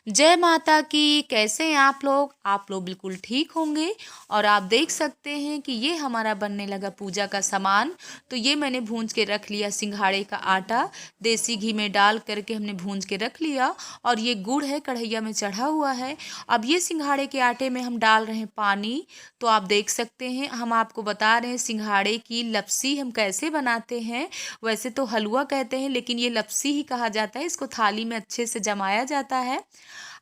जय माता की। कैसे हैं आप लोग? आप लोग बिल्कुल ठीक होंगे। और आप देख सकते हैं कि ये हमारा बनने लगा पूजा का सामान। तो ये मैंने भूंज के रख लिया सिंघाड़े का आटा, देसी घी में डाल करके हमने भूंज के रख लिया। और ये गुड़ है, कढ़ैया में चढ़ा हुआ है। अब ये सिंघाड़े के आटे में हम डाल रहे हैं पानी। तो आप देख सकते हैं, हम आपको बता रहे हैं सिंघाड़े की लपसी हम कैसे बनाते हैं। वैसे तो हलवा कहते हैं, लेकिन ये लपसी ही कहा जाता है। इसको थाली में अच्छे से जमाया जाता है।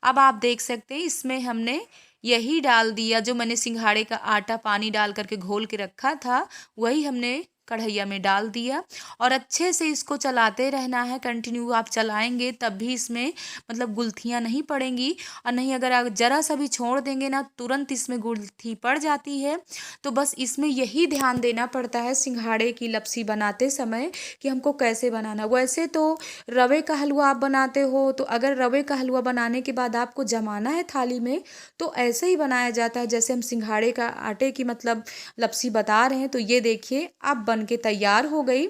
अब आप देख सकते हैं, इसमें हमने यही डाल दिया जो मैंने सिंघाड़े का आटा पानी डाल करके घोल के रखा था, वही हमने कढ़ैया में डाल दिया। और अच्छे से इसको चलाते रहना है। कंटिन्यू आप चलाएंगे तब भी इसमें मतलब गुलथियाँ नहीं पड़ेंगी। और नहीं, अगर आप ज़रा सा भी छोड़ देंगे ना, तुरंत इसमें गुलथी पड़ जाती है। तो बस इसमें यही ध्यान देना पड़ता है सिंघाड़े की लपसी बनाते समय कि हमको कैसे बनाना। वैसे तो रवे का हलवा आप बनाते हो, तो अगर रवे का हलवा बनाने के बाद आपको जमाना है थाली में, तो ऐसे ही बनाया जाता है जैसे हम सिंघाड़े का आटे की मतलब लपसी बता रहे हैं। तो ये देखिए अब बन के तैयार हो गई।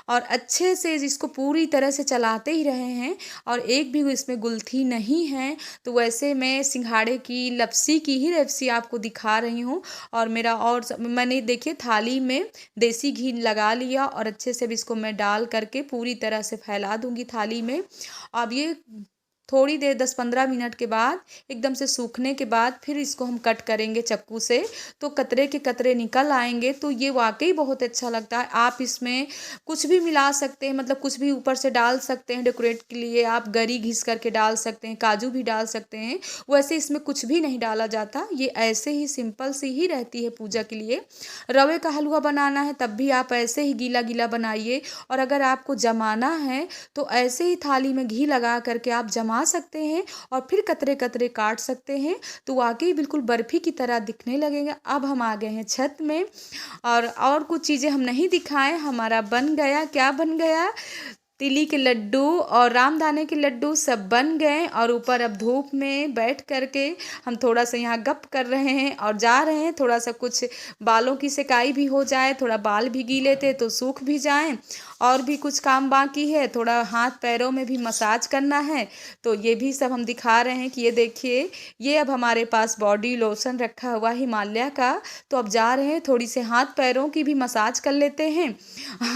और अच्छे से इसको पूरी तरह से चलाते ही रहे हैं, और एक भी इसमें गुलथी नहीं है। तो वैसे मैं सिंघाड़े की लपसी की ही रेसिपी आपको दिखा रही हूँ। और मेरा मैंने देखिए थाली में देसी घी लगा लिया, और अच्छे से भी इसको मैं डाल करके पूरी तरह से फैला दूंगी थाली में। अब ये थोड़ी देर 10-15 मिनट के बाद एकदम से सूखने के बाद फिर इसको हम कट करेंगे चाकू से, तो कतरे के कतरे निकल आएंगे। तो ये वाकई बहुत अच्छा लगता है। आप इसमें कुछ भी मिला सकते हैं, मतलब कुछ भी ऊपर से डाल सकते हैं डेकोरेट के लिए। आप गरी घिस करके डाल सकते हैं, काजू भी डाल सकते हैं। वैसे इसमें कुछ भी नहीं डाला जाता, ये ऐसे ही सिंपल सी ही रहती है पूजा के लिए। रवे का हलवा बनाना है तब भी आप ऐसे ही गीला गीला बनाइए। और अगर आपको जमाना है तो ऐसे ही थाली में घी लगा करके आप जमा सकते हैं, और फिर कतरे कतरे काट सकते हैं। तो वाकई बिल्कुल बर्फी की तरह दिखने लगेगा। अब हम आ गए हैं छत में, और कुछ चीज़ें हम नहीं दिखाएं। हमारा बन गया, क्या बन गया, तिली के लड्डू और रामदाने के लड्डू सब बन गए। और ऊपर अब धूप में बैठ करके हम थोड़ा सा यहाँ गप कर रहे हैं और जा रहे हैं। थोड़ा सा कुछ बालों की सिकाई भी हो जाए, थोड़ा बाल भी गीले थे तो सूख भी जाएं। और भी कुछ काम बाकी है, थोड़ा हाथ पैरों में भी मसाज करना है। तो ये भी सब हम दिखा रहे हैं कि ये देखिए, ये अब हमारे पास बॉडी लोशन रखा हुआ हिमालय का। तो अब जा रहे हैं, थोड़ी से हाथ पैरों की भी मसाज कर लेते हैं।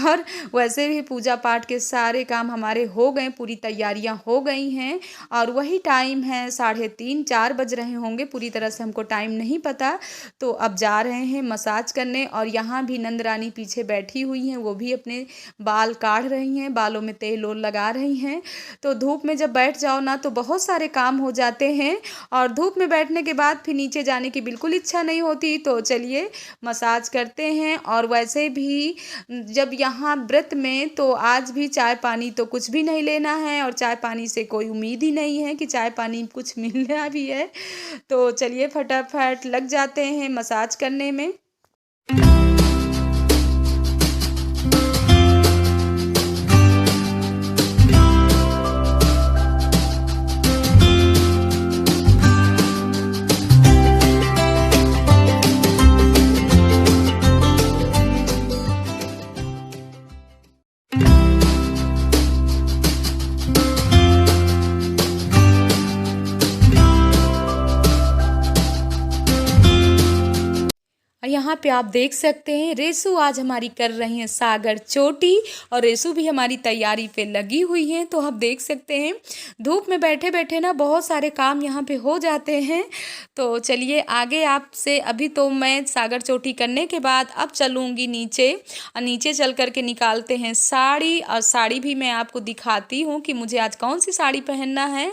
और वैसे भी पूजा पाठ के सारे काम हमारे हो गए, पूरी तैयारियां हो गई हैं। और वही टाइम है 3:30-4 बज रहे होंगे, पूरी तरह से हमको टाइम नहीं पता। तो अब जा रहे हैं मसाज करने। और यहाँ भी नंद रानी पीछे बैठी हुई हैं, वो भी अपने बाल काढ़ रही हैं, बालों में तेल ओल लगा रही हैं। तो धूप में जब बैठ जाओ ना तो बहुत सारे काम हो जाते हैं। और धूप में बैठने के बाद फिर नीचे जाने की बिल्कुल इच्छा नहीं होती। तो चलिए मसाज करते हैं। और वैसे भी जब यहाँ व्रत में, तो आज भी चाय पानी तो कुछ भी नहीं लेना है, और चाय पानी से कोई उम्मीद ही नहीं है कि चाय पानी कुछ मिलना भी है। तो चलिए फटाफट लग जाते हैं मसाज करने में। और यहाँ पे आप देख सकते हैं रेसू आज हमारी कर रही हैं सागर चोटी। और रेसू भी हमारी तैयारी पे लगी हुई हैं। तो आप देख सकते हैं धूप में बैठे बैठे ना बहुत सारे काम यहाँ पे हो जाते हैं। तो चलिए आगे आपसे, अभी तो मैं सागर चोटी करने के बाद अब चलूँगी नीचे। और नीचे चल करके निकालते हैं साड़ी। और साड़ी भी मैं आपको दिखाती हूँ कि मुझे आज कौन सी साड़ी पहनना है।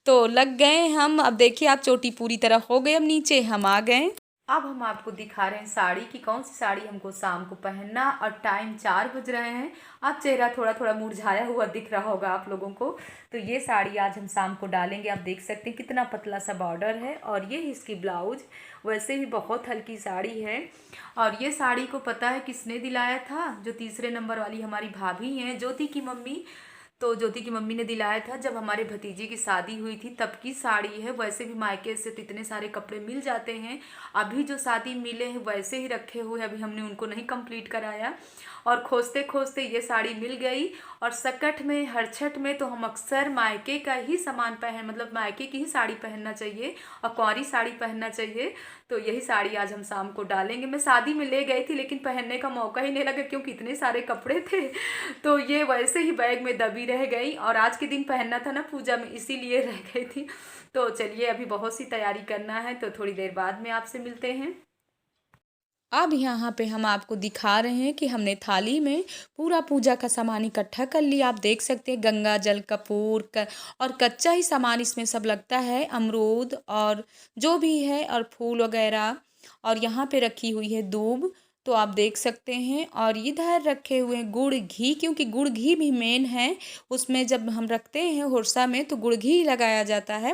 तो लग गए हम। अब देखिए आप, चोटी पूरी तरह हो गई, अब नीचे हम आ गए। अब हम आपको दिखा रहे हैं साड़ी की, कौन सी साड़ी हमको शाम को पहनना। और टाइम 4 बज रहे हैं। अब चेहरा थोड़ा थोड़ा मुरझाया हुआ दिख रहा होगा आप लोगों को। तो ये साड़ी आज हम शाम को डालेंगे। आप देख सकते हैं कितना पतला सा बॉर्डर है, और ये इसकी ब्लाउज। वैसे भी बहुत हल्की साड़ी है। और ये साड़ी को पता है किसने दिलाया था? जो तीसरे नंबर वाली हमारी भाभी हैं, ज्योति की मम्मी। तो ज्योति की मम्मी ने दिलाया था जब हमारे भतीजी की शादी हुई थी तब की साड़ी है। वैसे भी मायके से तो इतने सारे कपड़े मिल जाते हैं, अभी जो शादी मिले हैं वैसे ही रखे हुए, अभी हमने उनको नहीं कंप्लीट कराया। और खोजते खोजते ये साड़ी मिल गई। और सकट में हरछठ में तो हम अक्सर मायके का ही सामान पहन, मतलब मायके की ही साड़ी पहनना चाहिए और कुंवारी साड़ी पहनना चाहिए। तो यही साड़ी आज हम शाम को डालेंगे। मैं शादी में ले गई थी लेकिन पहनने का मौका ही नहीं लगा क्योंकि इतने सारे कपड़े थे, तो ये वैसे ही बैग में दबी रह गई। और आज के दिन पहनना था ना पूजा में, इसीलिए रह गई थी। तो चलिए अभी बहुत सी तैयारी करना है, तो थोड़ी देर बाद में आपसे मिलते हैं। अब यहाँ पे हम आपको दिखा रहे हैं कि हमने थाली में पूरा पूजा का सामान इकट्ठा कर लिया। आप देख सकते हैं गंगा जल, कपूर और कच्चा ही सामान इसमें सब लगता है, अमरूद और जो भी है और फूल वगैरह। और यहाँ पे रखी हुई है दूब, तो आप देख सकते हैं। और इधर रखे हुए हैं गुड़ घी, क्योंकि गुड़ घी भी मेन है उसमें। जब हम रखते हैं हुरसा में तो गुड़ घी लगाया जाता है।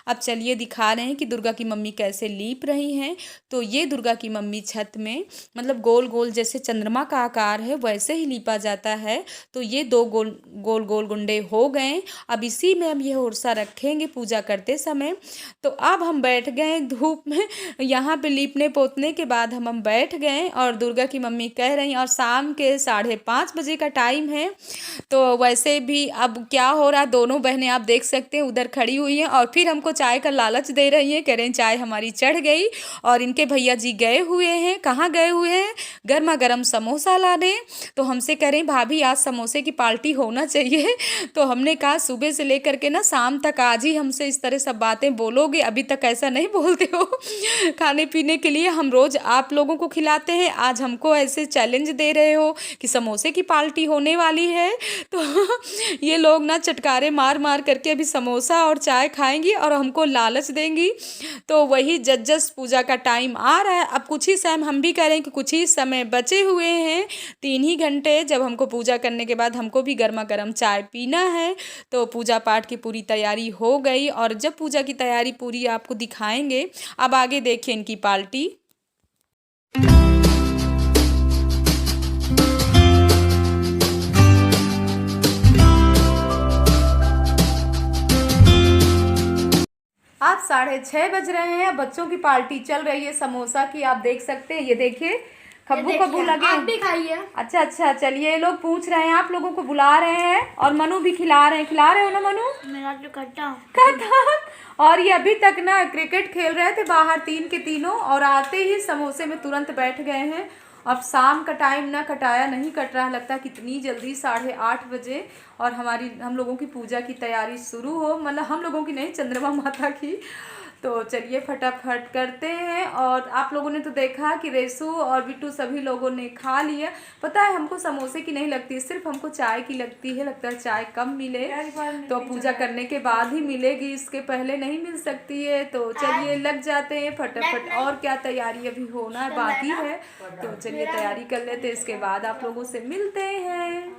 अब चलिए दिखा रहे हैं कि दुर्गा की मम्मी कैसे लीप रही हैं। तो ये दुर्गा की मम्मी छत में, मतलब गोल गोल जैसे चंद्रमा का आकार है वैसे ही लीपा जाता है। तो ये दो गोल गोल गोल गुंडे हो गए। अब इसी में हम ये हुरसा रखेंगे पूजा करते समय। तो अब हम बैठ गए धूप में, यहाँ पे लीपने पोतने के बाद हम बैठ गए। और दुर्गा की मम्मी कह रही, और शाम के 5:30 बजे का टाइम है। तो वैसे भी अब क्या हो रहा, दोनों बहनें आप देख सकते हैं उधर खड़ी हुई हैं और फिर हमको चाय का लालच दे रही हैं, कह रहे हैं चाय हमारी चढ़ गई। और इनके भैया जी गए हुए हैं, कहाँ गए हुए हैं, गर्मा गर्म समोसा लाने। तो हमसे कह रहे हैं भाभी आज समोसे की पार्टी होना चाहिए। तो हमने कहा सुबह से लेकर के ना शाम तक आज ही हमसे इस तरह सब बातें बोलोगे, अभी तक ऐसा नहीं बोलते हो। खाने पीने के लिए हम रोज़ आप लोगों को खिलाते हैं, आज हमको ऐसे चैलेंज दे रहे हो कि समोसे की पार्टी होने वाली है। तो ये लोग ना चटकारे मार मार करके अभी समोसा और चाय खाएंगी और हमको लालच देंगी। तो वही जस पूजा का टाइम आ रहा है, अब कुछ ही समय हम भी करें कि कुछ ही समय बचे हुए हैं, 3 ही घंटे, जब हमको पूजा करने के बाद हमको भी गर्मा गर्म चाय पीना है। तो पूजा पाठ की पूरी तैयारी हो गई और जब पूजा की तैयारी पूरी आपको दिखाएंगे। अब आगे देखिए इनकी पार्टी। आप 6:30 बज रहे हैं, बच्चों की पार्टी चल रही है समोसा की, आप देख सकते हैं। ये देखिए खब्बू खब्बू लगे, आप भी खाइए। अच्छा चलिए, ये लोग पूछ रहे हैं, आप लोगों को बुला रहे हैं और मनु भी खिला रहे हो ना मनु? मेरा तो खत्म। और ये अभी तक ना क्रिकेट खेल रहे थे बाहर 3 के तीनों, और आते ही समोसे में तुरंत बैठ गए हैं। अब शाम का टाइम ना कटाया नहीं कट रहा, लगता है कितनी जल्दी 8:30 बजे और हम लोगों की पूजा की तैयारी शुरू हो, मतलब हम लोगों की नहीं, चंद्रमा माता की। तो चलिए फटाफट करते हैं। और आप लोगों ने तो देखा कि रेसू और बिट्टू सभी लोगों ने खा लिया। पता है हमको समोसे की नहीं लगती, सिर्फ हमको चाय की लगती है, लगता है चाय कम मिले तो पूजा करने के बाद ही मिलेगी, इसके पहले नहीं मिल सकती है। तो चलिए लग जाते हैं फटाफट, और क्या तैयारी अभी होना बाकी है, तो चलिए तैयारी कर लेते हैं, इसके बाद आप लोगों से मिलते हैं।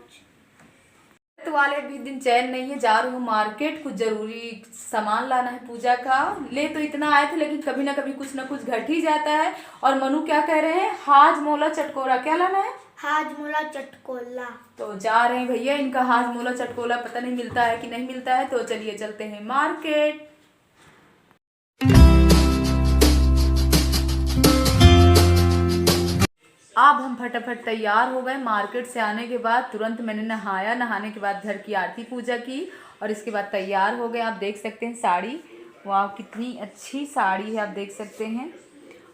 तो वाले भी दिन चैन नहीं है, जा रही हूँ मार्केट, कुछ जरूरी सामान लाना है पूजा का। ले तो इतना आए थे लेकिन कभी ना कभी कुछ ना कुछ घट ही जाता है। और मनु क्या कह रहे हैं, हाजमोला चटकोरा, क्या लाना है? हाजमोला चटकोला। तो जा रहे हैं भैया, इनका हाजमोला चटकोला पता नहीं मिलता है कि नहीं मिलता है। तो चलिए चलते हैं मार्केट। अब हम फटाफट तैयार हो गए। मार्केट से आने के बाद तुरंत मैंने नहाया, नहाने के बाद घर की आरती पूजा की और इसके बाद तैयार हो गए। आप देख सकते हैं साड़ी, वाह कितनी अच्छी साड़ी है, आप देख सकते हैं।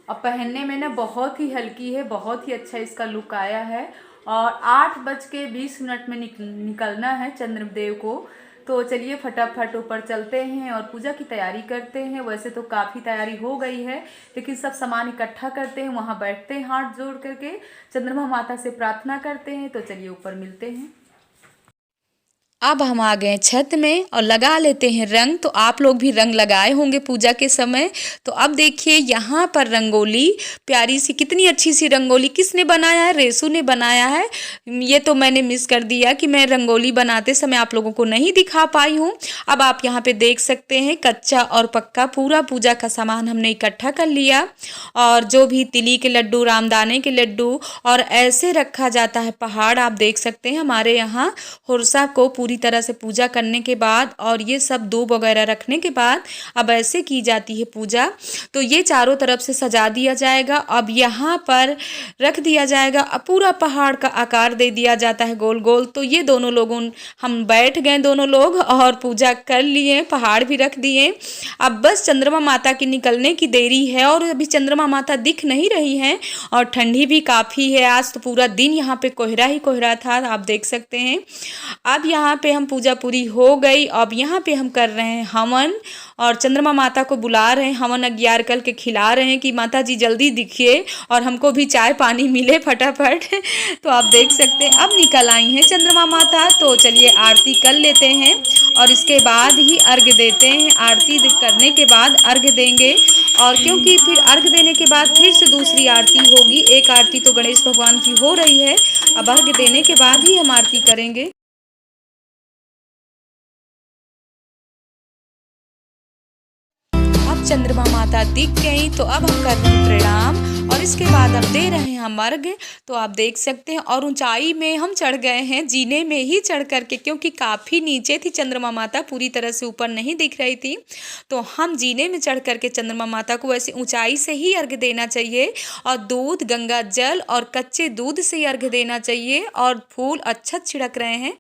और पहनने में ना बहुत ही हल्की है, बहुत ही अच्छा इसका लुक आया है। और 8:20 में निकलना है चंद्रदेव को। तो चलिए फटाफट ऊपर चलते हैं और पूजा की तैयारी करते हैं। वैसे तो काफ़ी तैयारी हो गई है लेकिन सब सामान इकट्ठा करते हैं, वहाँ बैठते हैं हाथ जोड़ करके, चंद्रमा माता से प्रार्थना करते हैं। तो चलिए ऊपर मिलते हैं। अब हम आ गए छत में और लगा लेते हैं रंग। तो आप लोग भी रंग लगाए होंगे पूजा के समय। तो अब देखिए यहाँ पर रंगोली, प्यारी सी, कितनी अच्छी सी रंगोली किसने बनाया है? रेसू ने बनाया है। ये तो मैंने मिस कर दिया कि मैं रंगोली बनाते समय आप लोगों को नहीं दिखा पाई हूँ। अब आप यहाँ पे देख सकते हैं कच्चा और पक्का पूरा पूजा का सामान हमने इकट्ठा कर लिया। और जो भी तिली के लड्डू, रामदाने के लड्डू, और ऐसे रखा जाता है पहाड़। आप देख सकते हैं हमारे यहाँ हुरसा को पूरी तरह से पूजा करने के बाद और ये सब दूब वगैरह रखने के बाद अब ऐसे की जाती है पूजा। तो ये चारों तरफ से सजा दिया जाएगा। अब यहाँ पर रख दिया जाएगा, अब पूरा पहाड़ का आकार दे दिया जाता है गोल गोल। तो ये दोनों लोगों हम बैठ गए दोनों लोग और पूजा कर लिए, पहाड़ भी रख दिए। अब बस चंद्रमा माता की निकलने की देरी है और अभी चंद्रमा माता दिख नहीं रही हैं और ठंडी भी काफ़ी है। आज तो पूरा दिन यहाँ पे कोहरा ही कोहरा था, आप देख सकते हैं। अब यहाँ पे हम पूजा पूरी हो गई। अब यहाँ पे हम कर रहे हैं हवन और चंद्रमा माता को बुला रहे हैं, हवन अग्यार कल के खिला रहे हैं कि माता जी जल्दी दिखिए और हमको भी चाय पानी मिले फटाफट। तो आप देख सकते हैं अब निकल आई हैं चंद्रमा माता। तो चलिए आरती कर लेते हैं और इसके बाद ही अर्घ्य देते हैं। आरती करने के बाद अर्घ्य देंगे और क्योंकि फिर अर्घ्य देने के बाद फिर से दूसरी आरती होगी। एक आरती तो गणेश भगवान की हो रही है, अब अर्घ्य देने के बाद ही हम आरती करेंगे। अब चंद्रमा माता दिख गई तो अब हम कर रहे हैं प्रणाम और इसके बाद हम दे रहे हैं हम अर्घ्य। तो आप देख सकते हैं और ऊंचाई में हम चढ़ गए हैं, जीने में ही चढ़ करके, क्योंकि काफ़ी नीचे थी चंद्रमा माता, पूरी तरह से ऊपर नहीं दिख रही थी। तो हम जीने में चढ़ करके चंद्रमा माता को वैसे ऊंचाई से ही अर्घ्य देना चाहिए और दूध, गंगा जल और कच्चे दूध से ही अर्घ्य देना चाहिए और फूल अच्छत छिड़क रहे हैं।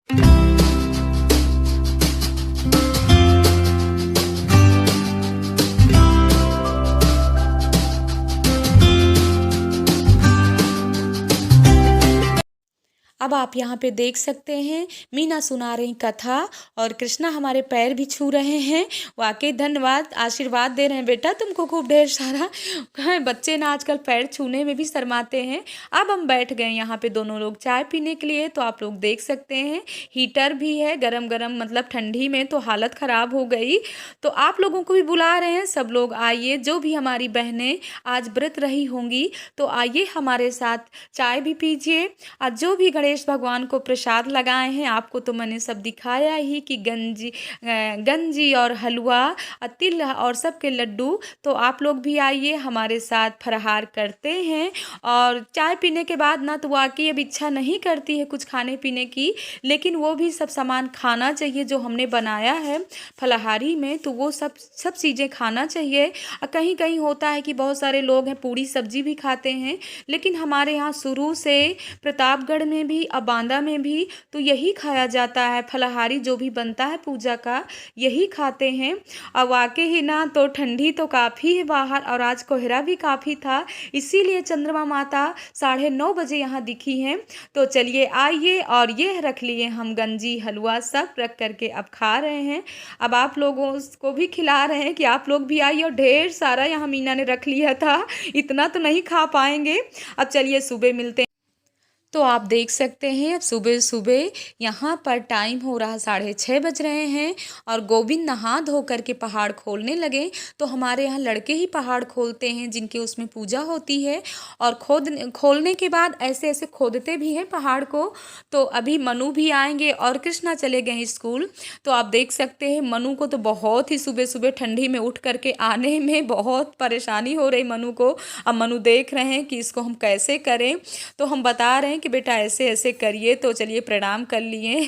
अब आप यहाँ पे देख सकते हैं मीना सुना रही कथा और कृष्णा हमारे पैर भी छू रहे हैं। वाकई धन्यवाद, आशीर्वाद दे रहे हैं बेटा तुमको खूब ढेर सारा। बच्चे ना आजकल पैर छूने में भी शर्माते हैं। अब हम बैठ गए यहाँ पे दोनों लोग चाय पीने के लिए। तो आप लोग देख सकते हैं हीटर भी है, गरम गरम, मतलब ठंडी में तो हालत ख़राब हो गई। तो आप लोगों को भी बुला रहे हैं, सब लोग आइए, जो भी हमारी बहनें आज व्रत रही होंगी तो आइए हमारे साथ चाय भी पीजिए। आज जो भी गणेश भगवान को प्रसाद लगाए हैं, आपको तो मैंने सब दिखाया ही कि गंजी और हलवा, तिल और सबके लड्डू। तो आप लोग भी आइए हमारे साथ फराहार करते हैं। और चाय पीने के बाद ना तो वाकई अब इच्छा नहीं करती है कुछ खाने पीने की, लेकिन वो भी सब सामान खाना चाहिए जो हमने बनाया है फलाहारी में, तो वो सब चीज़ें खाना चाहिए। कहीं कहीं होता है कि बहुत सारे लोग हैं पूरी सब्जी भी खाते हैं, लेकिन हमारे यहाँ शुरू से प्रतापगढ़ में भी, अब बांदा में भी तो यही खाया जाता है। फलाहारी जो भी बनता है पूजा का यही खाते हैं। अब वाकई ही ना तो ठंडी तो काफ़ी है बाहर और आज कोहरा भी काफ़ी था, इसीलिए चंद्रमा माता 9:30 बजे यहाँ दिखी हैं। तो चलिए आइए, और ये रख लिए हम गंजी हलवा सब रख करके अब खा रहे हैं। अब आप लोगों को भी खिला रहे हैं कि आप लोग भी आइए। और ढेर सारा यहाँ मीना ने रख लिया था, इतना तो नहीं खा पाएंगे। अब चलिए सुबह मिलते हैं। तो आप देख सकते हैं अब सुबह सुबह यहाँ पर टाइम हो रहा 6:30 बज रहे हैं और गोविंद नहा धो करके पहाड़ खोलने लगे। तो हमारे यहाँ लड़के ही पहाड़ खोलते हैं जिनके उसमें पूजा होती है, और खोलने के बाद ऐसे ऐसे खोदते भी हैं पहाड़ को। तो अभी मनु भी आएंगे और कृष्णा चले गए स्कूल। तो आप देख सकते हैं मनु को तो बहुत ही सुबह सुबह ठंडी में उठ करके आने में बहुत परेशानी हो रही मनु को। अब मनु देख रहे हैं कि इसको हम कैसे करें, तो हम बता रहे हैं कि बेटा ऐसे ऐसे करिए। तो चलिए प्रणाम कर लिए।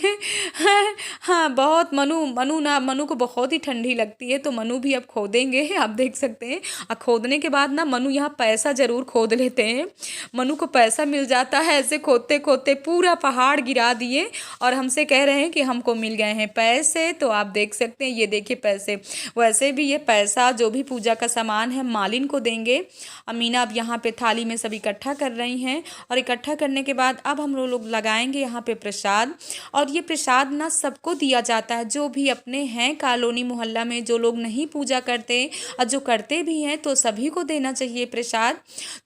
हाँ बहुत मनु को बहुत ही ठंडी लगती है, तो मनु भी अब खोदेंगे, आप देख सकते हैं। और खोदने के बाद ना मनु यहाँ पैसा ज़रूर खोद लेते हैं, मनु को पैसा मिल जाता है। ऐसे खोदते खोदते पूरा पहाड़ गिरा दिए और हमसे कह रहे हैं कि हमको मिल गए हैं पैसे। तो आप देख सकते हैं, ये देखिए पैसे। वैसे भी ये पैसा जो भी पूजा का सामान है मालिन को देंगे। अमीना अब यहाँ पे थाली में सब इकट्ठा कर रही हैं, और इकट्ठा करने के बाद अब हम लोग लगाएंगे यहाँ पे प्रसाद। और ये प्रसाद ना सबको दिया जाता है, जो भी अपने हैं कॉलोनी मोहल्ला में, जो लोग नहीं पूजा करते और जो करते भी हैं तो सभी को देना चाहिए प्रसाद।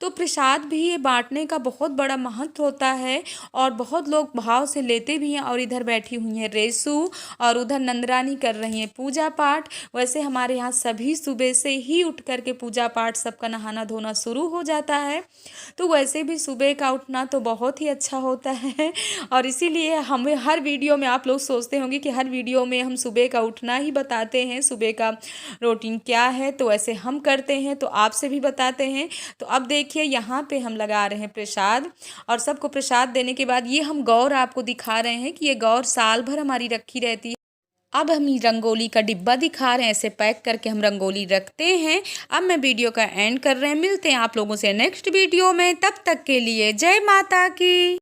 तो प्रसाद भी ये बांटने का बहुत बड़ा महत्व होता है और बहुत लोग भाव से लेते भी हैं। और इधर बैठी हुई हैं रेसू और उधर नंदरानी कर रही हैं पूजा पाठ। वैसे हमारे यहाँ सभी सुबह से ही उठ करके पूजा पाठ, सबका नहाना धोना शुरू हो जाता है। तो वैसे भी सुबह का उठना तो बहुत ही ही अच्छा होता है। और इसीलिए हमें हर वीडियो में, आप लोग सोचते होंगे कि हर वीडियो में हम सुबह का उठना ही बताते हैं, सुबह का रूटीन क्या है, तो ऐसे हम करते हैं तो आपसे भी बताते हैं। तो अब देखिए यहाँ पे हम लगा रहे हैं प्रसाद, और सबको प्रसाद देने के बाद ये हम गौर आपको दिखा रहे हैं कि ये गौर साल भर हमारी रखी रहती है। अब हम ये रंगोली का डिब्बा दिखा रहे हैं, ऐसे पैक करके हम रंगोली रखते हैं। अब मैं वीडियो का एंड कर रहे हैं, मिलते हैं आप लोगों से नेक्स्ट वीडियो में, तब तक के लिए जय माता की।